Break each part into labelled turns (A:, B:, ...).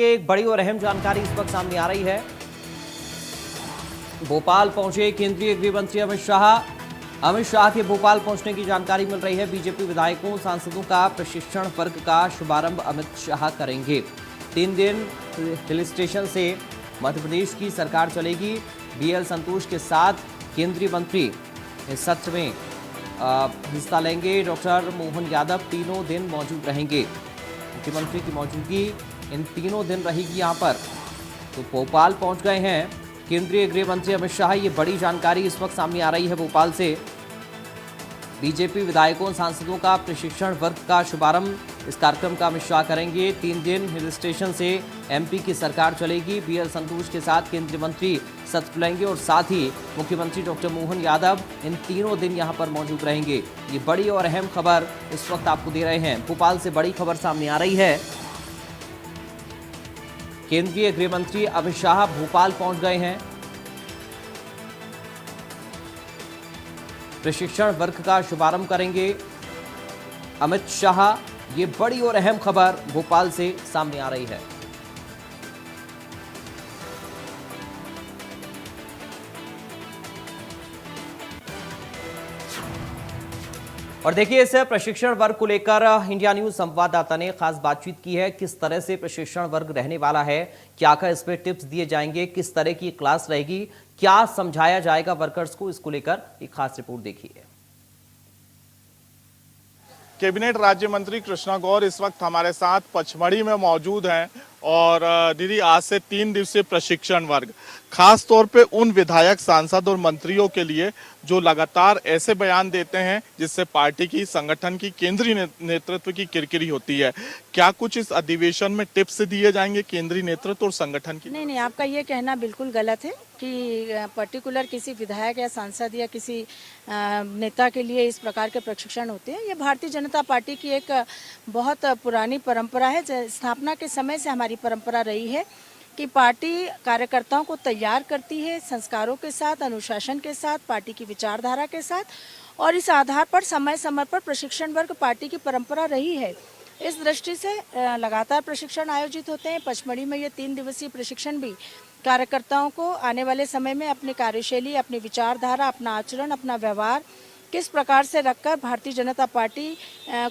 A: एक बड़ी और अहम जानकारी इस वक्त सामने आ रही है। भोपाल पहुंचे केंद्रीय गृह मंत्री अमित शाह। अमित शाह के भोपाल पहुंचने की जानकारी मिल रही है। बीजेपी विधायकों सांसदों का प्रशिक्षण वर्ग का शुभारंभ अमित शाह करेंगे। 3 दिन हिल स्टेशन से मध्य प्रदेश की सरकार चलेगी। बीएल संतोष के साथ केंद्रीय मंत्री इस सत्र में हिस्सा लेंगे। डॉक्टर मोहन यादव तीनों दिन मौजूद रहेंगे। मुख्यमंत्री की मौजूदगी इन तीनों दिन रहेगी यहाँ पर। तो भोपाल पहुंच गए हैं केंद्रीय गृह मंत्री अमित शाह। ये बड़ी जानकारी इस वक्त सामने आ रही है भोपाल से। बीजेपी विधायकों सांसदों का प्रशिक्षण वर्ग का शुभारंभ इस कार्यक्रम का अमित शाह करेंगे। 3 दिन हिल स्टेशन से एमपी की सरकार चलेगी। बीएल संतोष के साथ केंद्रीय मंत्री सत्र लेंगे और साथ ही मुख्यमंत्री डॉक्टर मोहन यादव इन तीनों दिन यहां पर मौजूद रहेंगे। ये बड़ी और अहम खबर इस वक्त आपको दे रहे हैं। भोपाल से बड़ी खबर सामने आ रही है। केंद्रीय गृह मंत्री अमित शाह भोपाल पहुंच गए हैं। प्रशिक्षण वर्ग का शुभारंभ करेंगे अमित शाह। ये बड़ी और अहम खबर भोपाल से सामने आ रही है। और देखिए, इस प्रशिक्षण वर्ग को लेकर इंडिया न्यूज संवाददाता ने खास बातचीत की है। किस तरह से प्रशिक्षण वर्ग रहने वाला है, क्या क्या इसमें टिप्स दिए जाएंगे, किस तरह की क्लास रहेगी, क्या समझाया जाएगा वर्कर्स को, इसको लेकर एक खास रिपोर्ट देखिए।
B: कैबिनेट राज्य मंत्री कृष्णा गौर इस वक्त हमारे साथ पचमढ़ी में मौजूद हैं। और दीदी, आज से 3 दिवसीय प्रशिक्षण वर्ग खास तौर पे उन विधायक सांसद और मंत्रियों के लिए जो लगातार ऐसे बयान देते हैं जिससे पार्टी की, संगठन की, केंद्रीय नेतृत्व की किरकिरी होती है। क्या कुछ इस अधिवेशन में टिप्स दिए जाएंगे केंद्रीय नेतृत्व और संगठन की?
C: नहीं, आपका ये कहना बिल्कुल गलत है कि पर्टिकुलर किसी विधायक या सांसद या किसी नेता के लिए इस प्रकार के प्रशिक्षण होते हैं। ये भारतीय जनता पार्टी की एक बहुत पुरानी परंपरा है। स्थापना के समय से हमारी परंपरा रही है कि पार्टी कार्यकर्ताओं को तैयार करती है संस्कारों के साथ, अनुशासन के साथ, पार्टी की विचारधारा के साथ, और इस आधार पर समय समय पर प्रशिक्षण वर्ग पार्टी की परंपरा रही है। इस दृष्टि से लगातार प्रशिक्षण आयोजित होते हैं। पचमढ़ी में ये 3 दिवसीय प्रशिक्षण भी कार्यकर्ताओं को आने वाले समय में अपनी कार्यशैली, अपनी विचारधारा, अपना आचरण, अपना व्यवहार किस प्रकार से रखकर भारतीय जनता पार्टी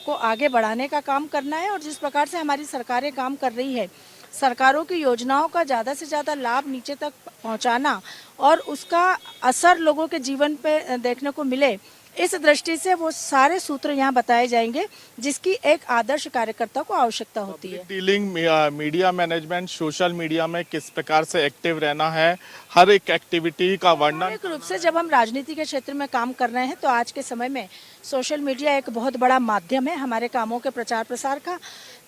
C: को आगे बढ़ाने का काम करना है, और जिस प्रकार से हमारी सरकारें काम कर रही है, सरकारों की योजनाओं का ज़्यादा से ज़्यादा लाभ नीचे तक पहुंचाना और उसका असर लोगों के जीवन पे देखने को मिले, इस दृष्टि से वो सारे सूत्र यहाँ बताए जाएंगे जिसकी एक आदर्श कार्यकर्ता को आवश्यकता होती है।
B: Dealing, media management, social media में किस प्रकार से एक्टिव रहना है, हर एक एक्टिविटी का वर्णन।
C: एक रूप से जब हम राजनीति के क्षेत्र में काम कर रहे हैं तो आज के समय में सोशल मीडिया एक बहुत बड़ा माध्यम है हमारे कामों के प्रचार प्रसार का।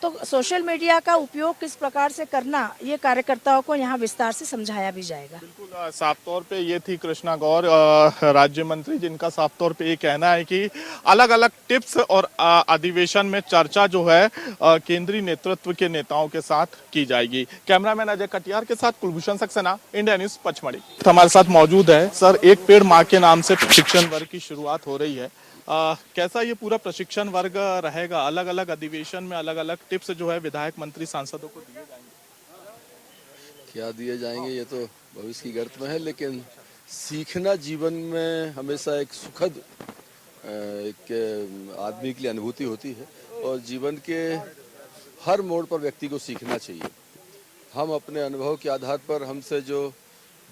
C: तो सोशल मीडिया का उपयोग किस प्रकार से करना, ये कार्यकर्ताओं को यहाँ विस्तार से समझाया भी जाएगा।
B: बिल्कुल, साफ तौर पे ये थी कृष्णा गौर, राज्य मंत्री, जिनका साफ तौर पे ये कहना है कि अलग अलग टिप्स और अधिवेशन में चर्चा जो है केंद्रीय नेतृत्व के नेताओं के साथ की जाएगी। कैमरामैन अजय कटियार के साथ कुलभूषण सक्सेना, इंडिया न्यूज पचमढ़ी। हमारे साथ मौजूद है सर। एक पेड़ माँ के नाम से प्रशिक्षण वर्ग की शुरुआत हो रही है। कैसा ये पूरा प्रशिक्षण वर्ग रहेगा? अलग अलग अधिवेशन में अलग अलग टिप्स जो है विधायक, मंत्री, सांसदों को दिए जाएंगे।
D: क्या दिए जाएंगे ये तो भविष्य की गर्त में है, लेकिन सीखना जीवन में हमेशा एक सुखद एक आदमी के लिए अनुभूति होती है, और जीवन के हर मोड़ पर व्यक्ति को सीखना चाहिए। हम अपने अनुभव के आधार पर हमसे जो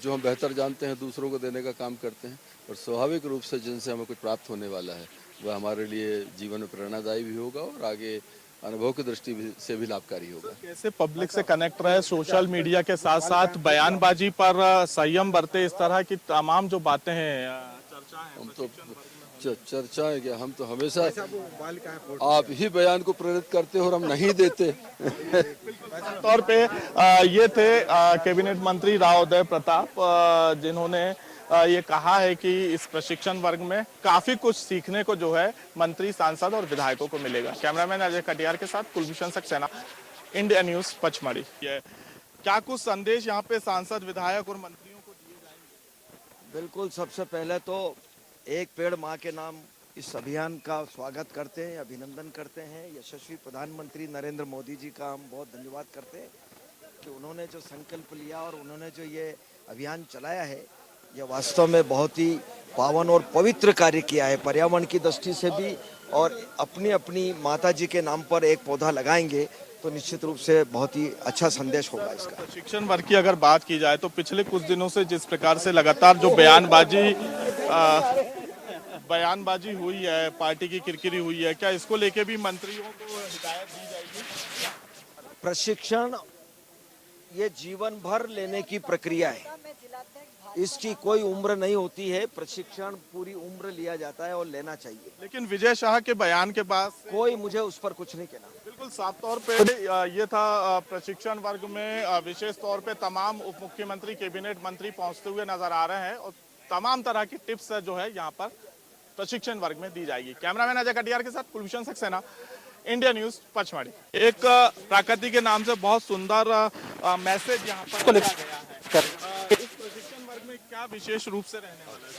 D: हम बेहतर जानते हैं दूसरों को देने का काम करते हैं, और स्वाभाविक रूप से जिनसे हमें कुछ प्राप्त होने वाला है वह हमारे लिए जीवन में प्रेरणादायी भी होगा और आगे अनुभव की दृष्टि से भी लाभकारी होगा।
B: कैसे पब्लिक से कनेक्ट रहे, सोशल मीडिया के साथ साथ बयानबाजी पर संयम बरते, इस तरह की तमाम जो बातें हैं, चर्चाएं।
D: हम तो चर्चाएं क्या, हम तो हमेशा आप ही बयान को प्रेरित करते हो और हम नहीं देते।
B: तौर पे ये थे कैबिनेट मंत्री राव उदय प्रताप, जिन्होंने ये कहा है कि इस प्रशिक्षण वर्ग में काफी कुछ सीखने को जो है मंत्री, सांसद और विधायकों को मिलेगा। कैमरामैन अजय कटियार के साथ कुलभूषण सक्सेना, इंडिया न्यूज पचमढ़ी। क्या कुछ संदेश यहाँ पे सांसद, विधायक और मंत्रियों को दिए जाएंगे?
E: बिल्कुल, सबसे पहले तो एक पेड़ माँ के नाम इस अभियान का स्वागत करते हैं, अभिनंदन करते हैं। यशस्वी प्रधानमंत्री नरेंद्र मोदी जी का हम बहुत धन्यवाद करते हैं कि उन्होंने जो संकल्प लिया और उन्होंने जो ये अभियान चलाया है, ये वास्तव में बहुत ही पावन और पवित्र कार्य किया है। पर्यावरण की दृष्टि से भी, और अपनी अपनी माता जी के नाम पर एक पौधा लगाएंगे तो निश्चित रूप से बहुत ही अच्छा संदेश होगा इसका।
B: प्रशिक्षण वर्ग की अगर बात की जाए तो पिछले कुछ दिनों से जिस प्रकार से लगातार जो बयानबाजी हुई है, पार्टी की किरकिरी हुई है, क्या इसको लेके भी मंत्रियों को हिदायत दी जाएगी?
E: प्रशिक्षण ये जीवन भर लेने की प्रक्रिया है, इसकी कोई उम्र नहीं होती है। प्रशिक्षण पूरी उम्र लिया जाता है और लेना चाहिए।
B: लेकिन विजय शाह के बयान के बाद
E: कोई मुझे उस पर कुछ नहीं कहना।
B: बिल्कुल साफ तौर पे ये था प्रशिक्षण वर्ग में विशेष तौर पे तमाम उप मुख्यमंत्री, कैबिनेट मंत्री पहुंचते हुए नजर आ रहे हैं और तमाम तरह की टिप्स जो है यहाँ पर प्रशिक्षण वर्ग में दी जाएगी। कैमरामैन अजय कटियार के साथ कुलभूषण सक्सेना, इंडिया न्यूज पचमढ़ी। एक प्रकृति के नाम से बहुत सुंदर मैसेज यहाँ पर दिया गया है। इस प्रशिक्षण वर्ग में क्या विशेष रूप से रहने वाला है?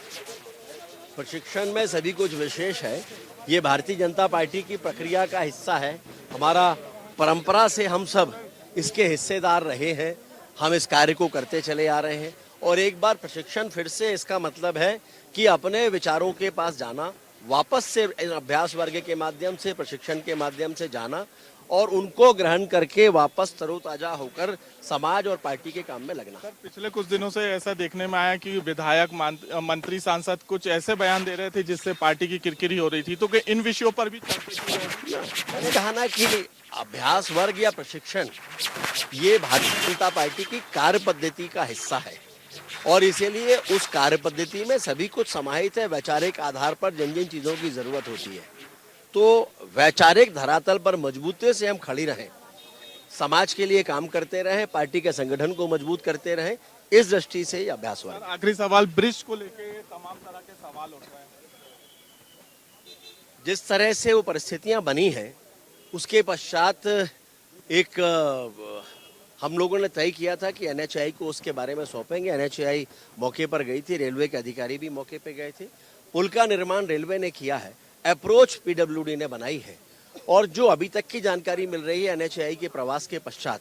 F: प्रशिक्षण में सभी कुछ विशेष है। ये भारतीय जनता पार्टी की प्रक्रिया का हिस्सा है। हमारा परंपरा से हम सब इसके हिस्सेदार रहे हैं। हम इस कार्य को करते चले आ रहे हैं और एक बार प्रशिक्षण फिर से इसका मतलब है कि अपने विचारों के पास जाना, वापस से अभ्यास वर्ग के माध्यम से, प्रशिक्षण के माध्यम से जाना और उनको ग्रहण करके वापस तरोताजा होकर समाज और पार्टी के काम में लगना।
B: सर, पिछले कुछ दिनों से ऐसा देखने में आया कि विधायक, मंत्री, सांसद कुछ ऐसे बयान दे रहे थे जिससे पार्टी की किरकिरी हो रही थी, तो कि इन विषयों पर भी चर्चा की जाएगी?
F: मैंने कहा ना कि अभ्यास वर्ग या प्रशिक्षण ये भारतीय जनता पार्टी की कार्य पद्धति का हिस्सा है और इसीलिए उस कार्य पद्धति में सभी कुछ समाहित है। वैचारिक आधार पर जिन जिन चीजों की जरूरत होती है, तो वैचारिक धरातल पर मजबूती से हम खड़ी रहें, समाज के लिए काम करते रहें, पार्टी के संगठन को मजबूत करते रहें, इस दृष्टि से ये अभ्यास वर्ग।
B: आखिरी सवाल, ब्रिज को लेके तमाम तरह के सवाल उठ रहे हैं।
F: जिस तरह से वो परिस्थितियां बनी हैं उसके पश्चात एक हम लोगों ने तय किया था कि एनएचएआई को उसके बारे में सौंपेंगे। एनएचएआई मौके पर गई थी, रेलवे के अधिकारी भी मौके पर गए थे। पुल का निर्माण रेलवे ने किया है, अप्रोच पीडब्ल्यूडी ने बनाई है और जो अभी तक की जानकारी मिल रही है एनएचएआई के प्रवास के पश्चात,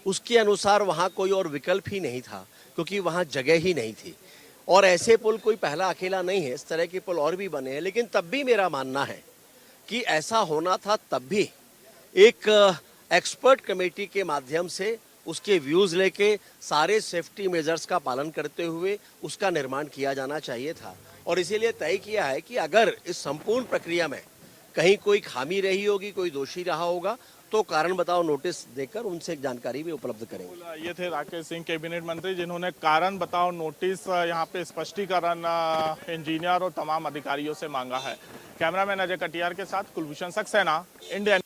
F: उसके अनुसार वहाँ कोई और विकल्प ही नहीं था क्योंकि वहाँ जगह ही नहीं थी। और ऐसे पुल कोई पहला अकेला नहीं है, इस तरह के पुल और भी बने हैं। लेकिन तब भी मेरा मानना है कि ऐसा होना था, तब भी एक एक्सपर्ट कमेटी के माध्यम से उसके व्यूज लेके सारे सेफ्टी मेजर्स का पालन करते हुए उसका निर्माण किया जाना चाहिए था। और इसीलिए तय किया है कि अगर इस संपूर्ण प्रक्रिया में कहीं कोई खामी रही होगी, कोई दोषी रहा होगा, तो कारण बताओ नोटिस देकर उनसे जानकारी भी उपलब्ध करेंगे।
B: ये थे राकेश सिंह, कैबिनेट मंत्री, जिन्होंने कारण बताओ नोटिस यहाँ पे स्पष्टीकरण इंजीनियर और तमाम अधिकारियों से मांगा है। कैमरामैन अजय कटियार के साथ कुलभूषण सक्सेना, इंडिया।